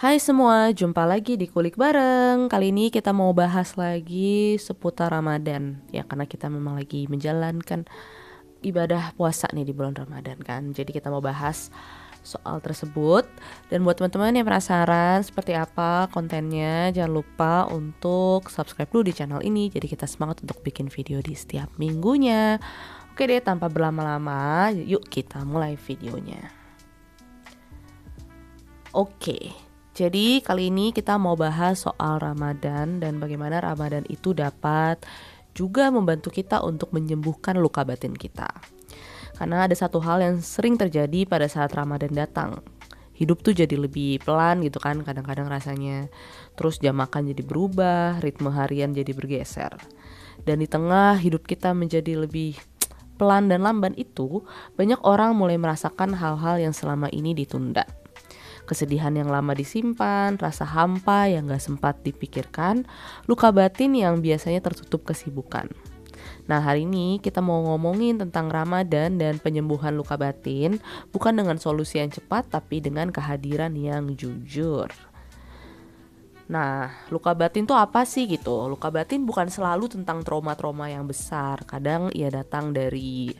Hai semua, jumpa lagi di Kulik Bareng. Kali ini kita mau bahas lagi seputar Ramadan. Ya, karena kita memang lagi menjalankan ibadah puasa nih di bulan Ramadan kan. Jadi kita mau bahas soal tersebut. Dan buat teman-teman yang penasaran seperti apa kontennya, jangan lupa untuk subscribe dulu di channel ini. Jadi kita semangat untuk bikin video di setiap minggunya. Oke deh, tanpa berlama-lama, yuk kita mulai videonya. Oke, jadi kali ini kita mau bahas soal Ramadan dan bagaimana Ramadan itu dapat juga membantu kita untuk menyembuhkan luka batin kita. Karena ada satu hal yang sering terjadi pada saat Ramadan datang. Hidup tuh jadi lebih pelan gitu kan kadang-kadang rasanya. Terus jam makan jadi berubah, ritme harian jadi bergeser. Dan di tengah hidup kita menjadi lebih pelan dan lamban itu, banyak orang mulai merasakan hal-hal yang selama ini ditunda. Kesedihan yang lama disimpan, rasa hampa yang gak sempat dipikirkan, luka batin yang biasanya tertutup kesibukan. Nah, hari ini kita mau ngomongin tentang Ramadan dan penyembuhan luka batin, bukan dengan solusi yang cepat tapi dengan kehadiran yang jujur. Nah, luka batin tuh apa sih gitu? Luka batin bukan selalu tentang trauma-trauma yang besar. Kadang ia datang dari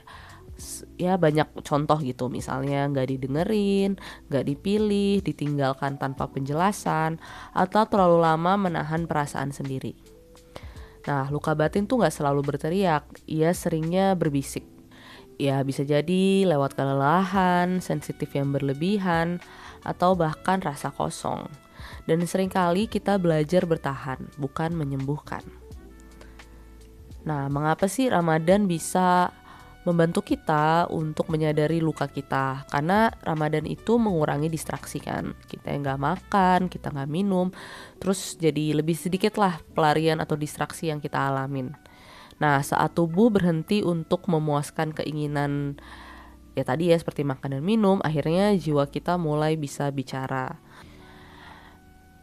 ya banyak contoh gitu, misalnya nggak didengerin, nggak dipilih, ditinggalkan tanpa penjelasan, atau terlalu lama menahan perasaan sendiri. Nah, luka batin tuh nggak selalu berteriak, ia seringnya berbisik. Ya bisa jadi lewat kelelahan, sensitif yang berlebihan, atau bahkan rasa kosong. Dan seringkali kita belajar bertahan, bukan menyembuhkan. Nah, mengapa sih Ramadan bisa membantu kita untuk menyadari luka kita? Karena Ramadan itu mengurangi distraksi kan. Kita yang gak makan, kita gak minum, terus jadi lebih sedikit lah pelarian atau distraksi yang kita alamin. Nah, saat tubuh berhenti untuk memuaskan keinginan ya tadi ya seperti makan dan minum, akhirnya jiwa kita mulai bisa bicara.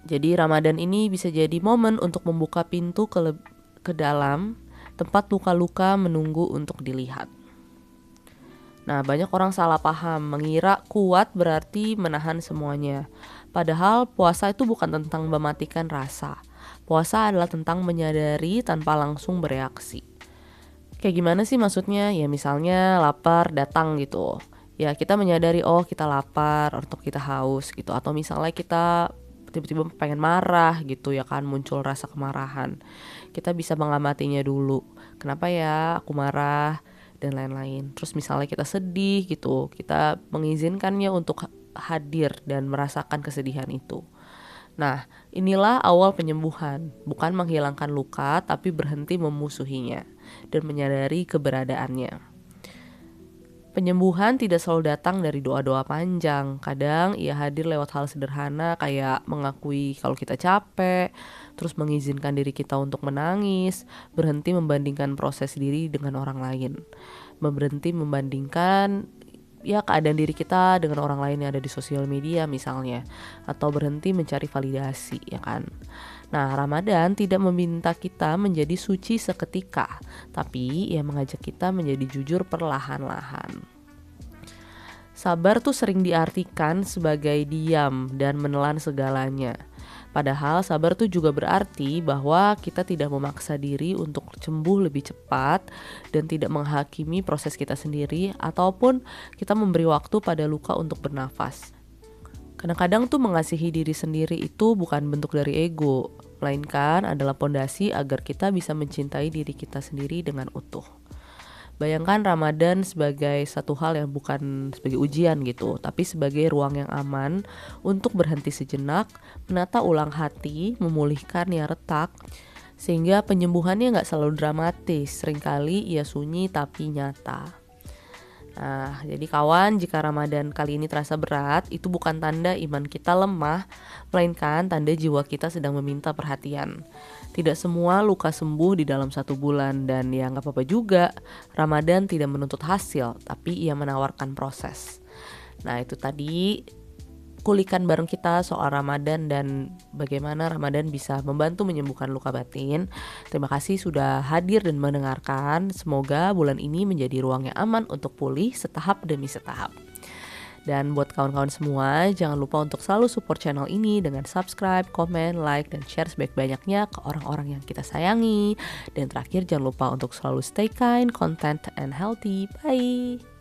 Jadi Ramadan ini bisa jadi momen untuk membuka pintu ke dalam tempat luka-luka menunggu untuk dilihat. Nah, banyak orang salah paham, mengira kuat berarti menahan semuanya. Padahal puasa itu bukan tentang mematikan rasa. Puasa adalah tentang menyadari tanpa langsung bereaksi. Kayak gimana sih maksudnya? Ya misalnya lapar datang gitu. Ya kita menyadari oh kita lapar atau kita haus gitu. Atau misalnya kita tiba-tiba pengen marah gitu ya kan, muncul rasa kemarahan. Kita bisa mengamatinya dulu. Kenapa ya aku marah? Dan lain-lain. Terus misalnya kita sedih gitu, kita mengizinkannya untuk hadir dan merasakan kesedihan itu. Nah, inilah awal penyembuhan, bukan menghilangkan luka tapi berhenti memusuhinya dan menyadari keberadaannya. Penyembuhan tidak selalu datang dari doa-doa panjang. Kadang ia hadir lewat hal sederhana kayak mengakui kalau kita capek, terus mengizinkan diri kita untuk menangis, berhenti membandingkan proses diri dengan orang lain, berhenti membandingkan ya keadaan diri kita dengan orang lain yang ada di sosial media misalnya, atau berhenti mencari validasi ya kan. Nah, Ramadan tidak meminta kita menjadi suci seketika, tapi ia mengajak kita menjadi jujur perlahan-lahan. Sabar tuh sering diartikan sebagai diam dan menelan segalanya. Padahal sabar tuh juga berarti bahwa kita tidak memaksa diri untuk sembuh lebih cepat dan tidak menghakimi proses kita sendiri, ataupun kita memberi waktu pada luka untuk bernafas. Kadang-kadang tuh mengasihi diri sendiri itu bukan bentuk dari ego, melainkan adalah pondasi agar kita bisa mencintai diri kita sendiri dengan utuh. Bayangkan Ramadan sebagai satu hal yang bukan sebagai ujian gitu, tapi sebagai ruang yang aman untuk berhenti sejenak, menata ulang hati, memulihkan yang retak, sehingga penyembuhannya gak selalu dramatis, seringkali ia sunyi tapi nyata. Nah, jadi kawan, jika Ramadan kali ini terasa berat, itu bukan tanda iman kita lemah, melainkan tanda jiwa kita sedang meminta perhatian. Tidak semua luka sembuh di dalam 1 bulan, dan ya gak apa-apa juga. Ramadan tidak menuntut hasil, tapi ia menawarkan proses. Nah, itu tadi kulikan bareng kita soal Ramadan dan bagaimana Ramadan bisa membantu menyembuhkan luka batin. Terima kasih sudah hadir dan mendengarkan. Semoga bulan ini menjadi ruang yang aman untuk pulih setahap demi setahap. Dan buat kawan-kawan semua, jangan lupa untuk selalu support channel ini dengan subscribe, komen, like, dan share sebaik-banyaknya ke orang-orang yang kita sayangi. Dan terakhir, jangan lupa untuk selalu stay kind, content, and healthy. Bye!